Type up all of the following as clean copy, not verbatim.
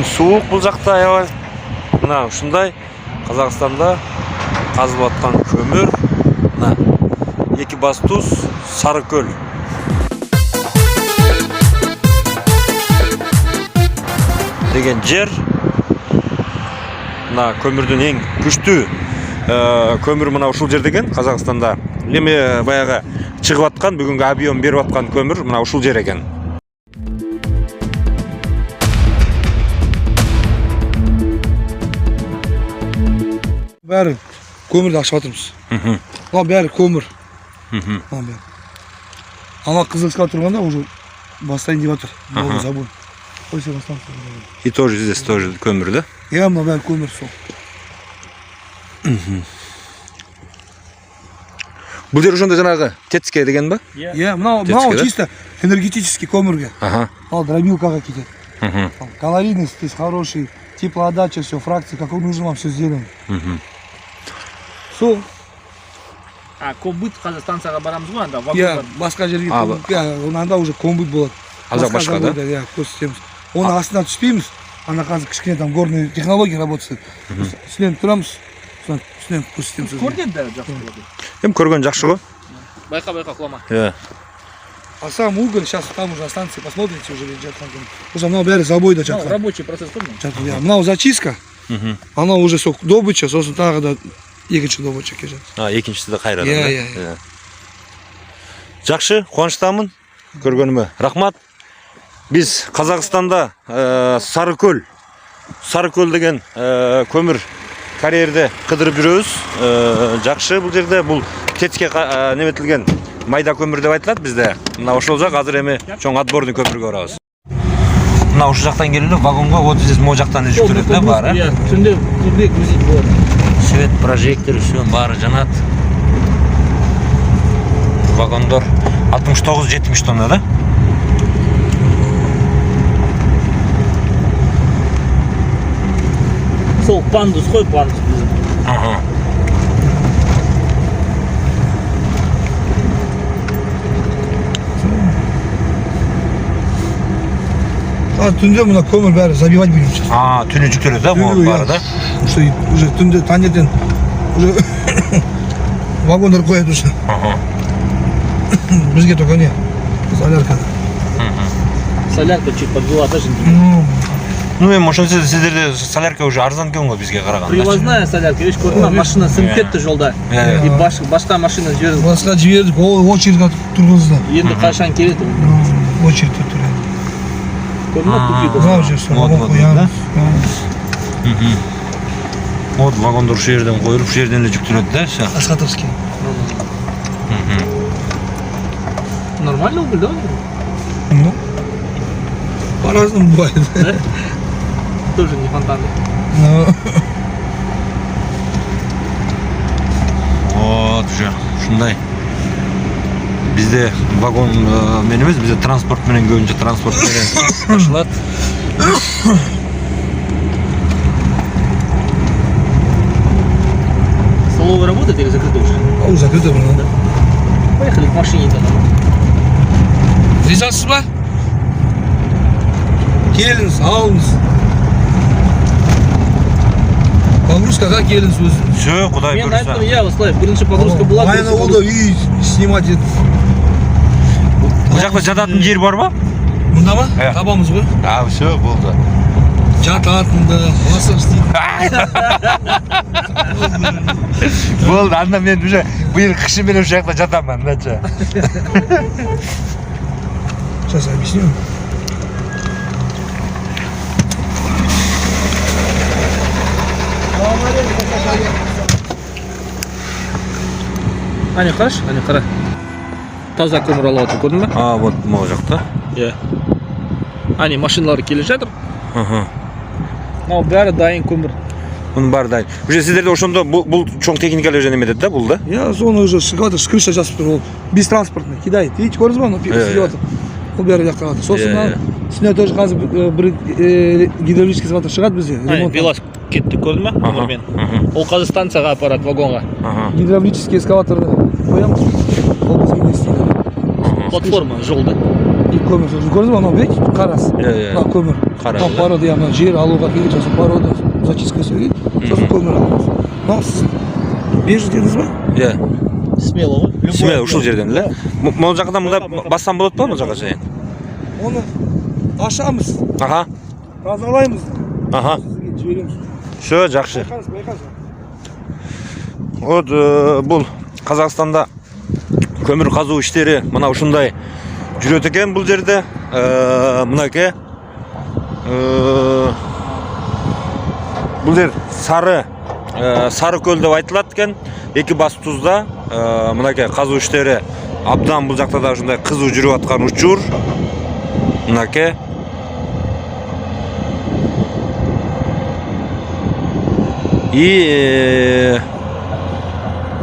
Күн суық бұл жақта аябай. Мына ушундай Қазақстанда қазылып атқан көмір. Мына Екібастұз, Сарыкөл. Деген жер. Мына көмірдің ең күшті көмір мына ушул жер деген Қазақстанда. Эми баягы чыгып аткан, бүгүнкү объем берип аткан көмір мына ушул жер экен. Бәрі көмірді ашып атырмыз. Ана бәрі көмір. Ана қызылышқа тұрғанда уже бастайын деп атыр. Новый забор. И тоже здесь тоже көмір, да? Я мына бәрі көмір сол. Бұл жер ошондо жанагы Тецке деген ба? Иә, мынау чисто энергетический көмірге. Ал дробилкаға кетеді. Калорийность здесь хороший, теплоотдача, все, фракции, как нужно вам все сделаем. Сол. Комбыт қазір станцияға барамыз ғой, анда Иә, басқа жерге анда уже комбыт болады. Азақ башқа, да? Иә, көрсетеміз. Оны астына түспейміз. Анда қазір кішкене там горный технология работает. Үстінен тұрамыз. Үстінен көрсетеміз. Көрген де жақсы болады. Эми көргөн жакшы го. Байқа құлама. Иә. А сам уголь, сейчас там уже станции посмотрите, уже жатқан. Уже мынау бәрі забойда жатқан. Рабочий процесс қой ма? Мынау зачистка. Анау уже сол добыча, сосын тағы да екінші добыча келе жатыр. Екіншісі де қайрадан. Иә. Жақсы, қуаныштамын көргеніме. Рахмат. Біз Қазақстанда Сарыкөл деген көмір карьерде қыдырып жүрөбүз. Жақсы бұл жерде, бұл Тецке неметілген майда көмір деп айтылады бізде. Мына ошол жак азыр эми чоң отборный көмүргө барабыз. Мына ушул жактан келеле вагонго, вот здесь могу жактан жүктөлөт да баары. Иә, түнде күндө күзет болады. Свет, прожектор, все баары жанат. Вагондор 69-70 тонна, да? Сол пандус қой, пандус біздің. Түнде мына көмір бәрі забивать будем сейчас. Түні жүктөлөт да, баары да? Уже түнде таңертең уже вагондар қояды уже. Бізге только не, солярка. Солярка чуть подбила даже. Ну, эми ошон сиздерде солярка уже арзан экен го бизге караганда. Привозная солярка, видишь, көрдүң ба, машина сынып кетти жолда. И башка машина жибердик. Басқа жибердік, очередьға тұрғызды. Енді қашан келеді? Очередьте тұрады. Көрдің ба, купить? Мынау же сол вагон қоямыз. Вот вагондар ушул жерден коюлуп, ушул жерден эле жүктөлөт да, все. Асхатовский. Нормально уголь, да? Ну, по-разному бывает. Тоже не фонтанный. Вот уже ушундай. Bizde vagon menimiz, bizde transport менен көбүнчө транспорт менен ташылат. Столовая работает или закрыта уже? Закрыто было. Поехали к машине тогда. Ризасыз ба? Келіңіз, алыңыз. Погрузкаға келіңіз өзі. Все, кудай Мен көрсө. айттым, иә, осылай, бірінші погрузка была. Майна олда үй снимать ет. Бул жакта жататын жер бар ба? Мында ма? Табамыз ғой. Все, болду. Жататынды, массаж істейді. Болду, анда мен уже быйыл кышы менен ушул жакта жатамын, мындача. Сейчас объясню. Ане, қараш, ане, қара. Таза көмір алып отыр, көрдің ба? Вот могу жакта. Иә. Ане, машиналар келе жатыр. Мынау бәрі дайын көмір. Мунун баары дайын. Уже сиздерде ошондо бул чоң техникалар уже неметет да, бул да? Я соны уже шығып жатыр, крыша жасып тұр, ол бестранспортный кидает. Видите, көрдіңіз ба, сидеп жатыр. Ол бәрі жаққа жатыр. Сосын үстіне тоже қазір бір гидравлический завод шығады бізде. Белас кетті, көрдің ба? Көмірмен. Ол қазір станцияға апарады, вагонға. Гидравлический эскаваторды қоямыз. Ол бізге не істейді. Платформа, жол, да? Көмір. Көрдіңіз ба, анау бек қарас. Мына көмір. Қара, Мына порода, мына жер алуға келген сосын порода, зачистка сөйлейді. Сосын көмір аламыз. Мынау сіз бежі дедіңіз ба? Иә. Смело ғой. Смело ушул жерден эле. Могул жакта мында бассам болот го, могул жака чейин? Оны ашамыз, Аха. тазалаймыз. Аха. Сізге жібереміз. Шо, жакшы. Байқаңыз, байқаңыз. Вот бул Казакстанда көмір казуу иштери мына ушундай жүрөт экен бул жерде. Мынакей. Бул жер Сары көл деп айтылат экен. Эки бас тузда мынакей казуу иштери абдан бул жакта да ушундай кызуу жүрүп аткан учур. Мынакей. И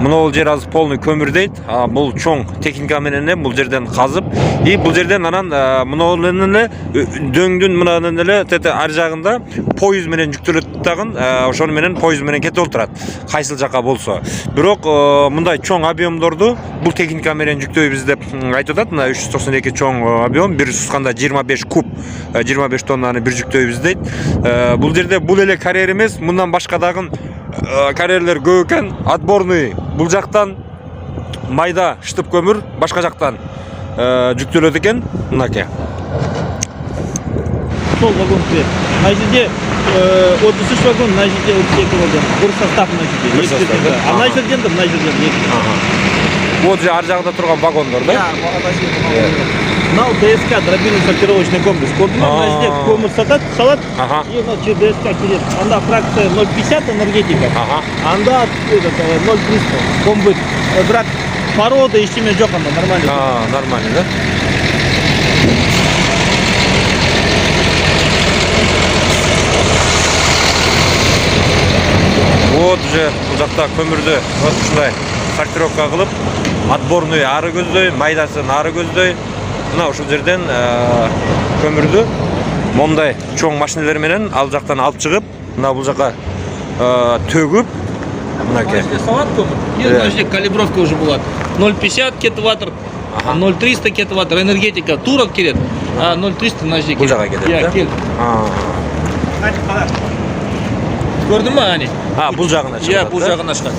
мына жер азыр полный көмір дейт. Бул чоң техника менен бул жерден казып, и бул жерден анан мына эле дөңдүн мынанын эле тете ар жагында поезд менен жүктөлөт дагы, ошону менен поезд менен кетип отурат. Кайсыл жака болсо. Бирок мындай чоң объемдорду бул техника менен жүктөйбүз деп айтып атат. Мына 392 чоң объем, бир сутканда 25 куб, 25 тоннаны бир жүктөйбүз дейт. Бул жерде бул эле карьер эмес, мындан башка дагы карьерлер көп экен. Отборный бул жактан майда штып көмүр башка жактан жүктөлөт экен. Мынакей. Сол вагон кіреді. Мына жерде 33 вагон, мына жерде 32 вагон. Бір состав мына жерде. А мына жерден де, мына жерден екі. Вот же ар жагында турган вагондор да? Мынау ДСК, дробильный сортировочный комплекс. Көрдің ба, мына жерде көмір салат, и мына жерде ДСК келеді. Анда фракция 0,50 энергетика. Анда 0,300 комбыт. Бірақ порода ештеме жоқ анда, нормально. Нормально, да? Вот уже бул жакта көмүрдү ушундай сортировка кылып, отборный ары көздөй, майдасын ары көздөй. Мына ушул жерден көмүрдү мондай чоң машиналар менен ал жактан алып чыгып, мына бул жака төгүп, мынакей. Салат көмір. Мына жерде калибровка уже болады. 0,50 кетип атыр, 0,300 кетип атыр, энергетика тура келет. 0,300 мына жерде Бул жака келет, да? Иә, кел. Көрдің ма, ани? Бул жагына чыгат. Иә, бул жагына чыгат.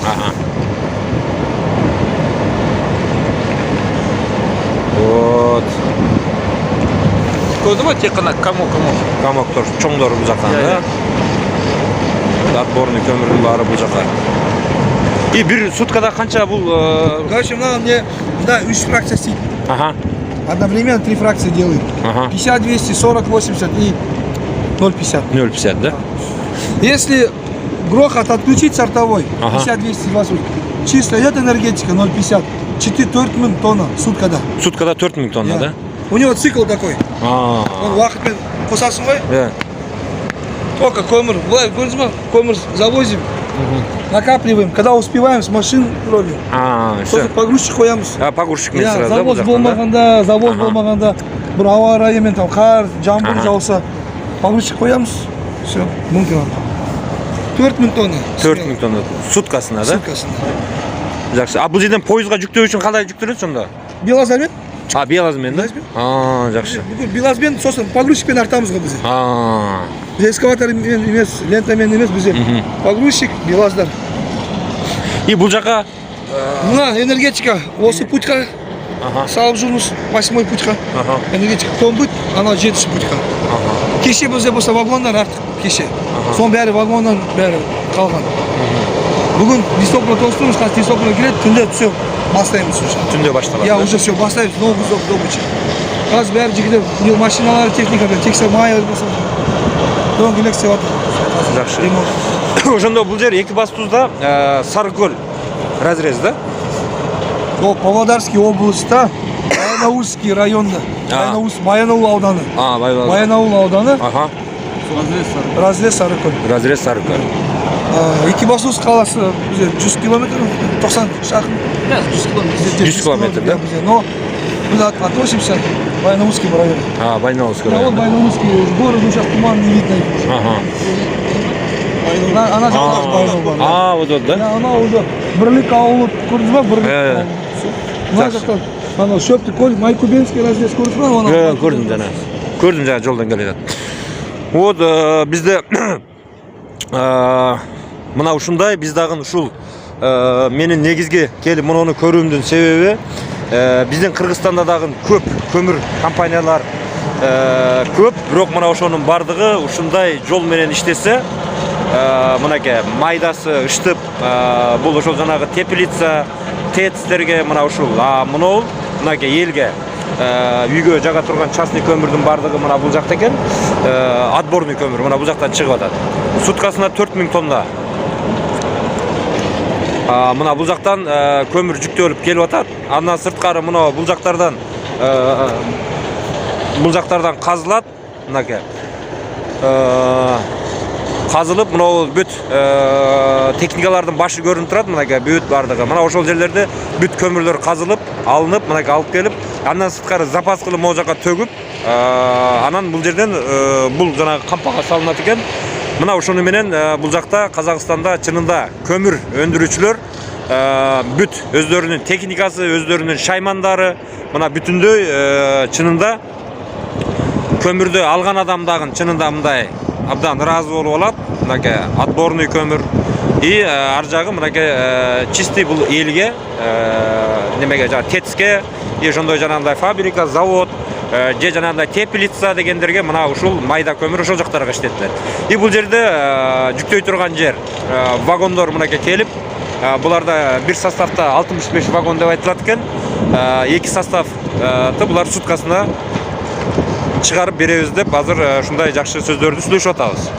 Вот. Көрдің ма, тек қана Камоктор чоңдор бул жактан, да? Отборный көмүрдүн баары бул жака. И бир суткада канча бул? Короче, мне 3 фракции стоит. Одновременно 3 фракции делают. 50, 200, 40, 80 и 0,50. 0,50, да? Если грохот отключить сортовой, 50, 200, 20, чисто идет энергетика 0,50, 4 миллион тонна суткада. Суткада 4 миллион тонна, да? У него цикл такой. Он вахтмен кусасын ғой. Только көмір. Былай көрдіңіз ба? Көмір завозим, накапливаем. Когда успеваем, с машин робим. Сосын погрузчик қоямыз. Погрузчикмен сразу, да? Завоз болмағанда, бір ауа райымен қар, жаңбыр жауса, погрузчик қоямыз. Все, мүмкін ана. 4 миллион тонна. 4 миллион тонна суткасына, да? Суткасына. Жақсы. Бул жерден пойызга жүктөө үчүн кандай жүктөлөт сонда? Белазармен. Белазмен, да? Жақсы. Бүгін белазбен, сосын погрузчикпен артамыз ғой бізде. Біз эскаватормен емес, лентамен емес, бізде погрузчик, белаздар. И бул жака? Мына энергетика, осы путька салып жүрміз, 8 путька. Энергетика комбыт, ана 7 путька. Кеше бізде болса вагондар артық, кеше. Сон бәрі вагоннан бәрі қалған. Бүгін Листопольға толстырмыз, қазір Листопольға келеді, түнде все бастаймыз уже. Түнде башталады. Я уже все бастаймыз, новый добыча. Қазір бәрі жігіттер машиналары, техника бәрі тексер май болса. Дөңгелек істеп жатыр. Жақсы. Ошондо бул жер эки бас тузда Сарыкөл разрез, да? Ол Павлодарский облыста, Баянауылский районда. Баянауыл ауданы. Баянауыл ауданы. Разрез Сарыкөл. Разрез Сарыкөл. Екібастұз қаласы 100 километр, 90 шақырым. 100 километр, да? Но мы относимся к Баянауылскому району. Баянауылский район. Баянауылский город, сейчас туман не видно. Ана жақта Баянауыл бар. Вот, да? Ана уже Бірлік ауылы көрдіңіз ба? Бірлік ауылы. Мына жақта Ana şöptü kol Maykubinskiy razdes ko'rdingmi mana? Ko'rdim jana. Ko'rdim jana yo'ldan keladi. Вот bizde mına ушундай biz dagın ушул menin negizgi kelip bunu körümdün sebebi bizden Kırgızstanda dagın köp kömür kompaniyalar köp, bирок мына ошонун бардыгы ушундай жол менен иштесе мынакей майдасы ышытып бул ошол жанагы теплица ТЭЦтерге мына ушул мынол мынакей элге үйгө жага турган частный көмүрдүн бардыгы мына бул жакта экен. Отборный көмүр мына бул жактан чыгып атат. Суткасына 4000 тонна. Мына бул жактан көмүр жүктөлүп келип атат. Андан сырткары мына бул жактардан казылат, мынакей. Казылып, мына бүт техникалардын башы көрүнүп турат, мынакей бүт бардыгы. Мына ошол жерлерде бүт көмүрлөр казылып, алынып, мынакей алып келип, андан сырткары запас кылып могу жака төгүп, анан бул жерден бул жанагы кампага салынат экен. Мына ошону менен бул жакта Казакстанда чынында көмүр өндүрүүчүлөр бүт өздөрүнүн техникасы, өздөрүнүн шаймандары, мына бүтүндөй чынында көмүрдү алган адам дагы чынында мындай абдан ыраазы болуп алат. Мынакей отборный көмүр. И ар жагы мынакей чистый бул элге немеге жана ТЭЦке, и ошондой жанагындай фабрика, завод, же жанагындай теплица дегендерге мына ушул майда көмүр ошол жактарга иштетилет. И бул жерде жүктөй турган жер вагондор мынакей келип, буларда бир составта 65 вагон деп айтылат экен. Эки составты булар суткасына чыгарып беребиз деп азыр ушундай жакшы сөздөрдү сүйлөшүп атабыз.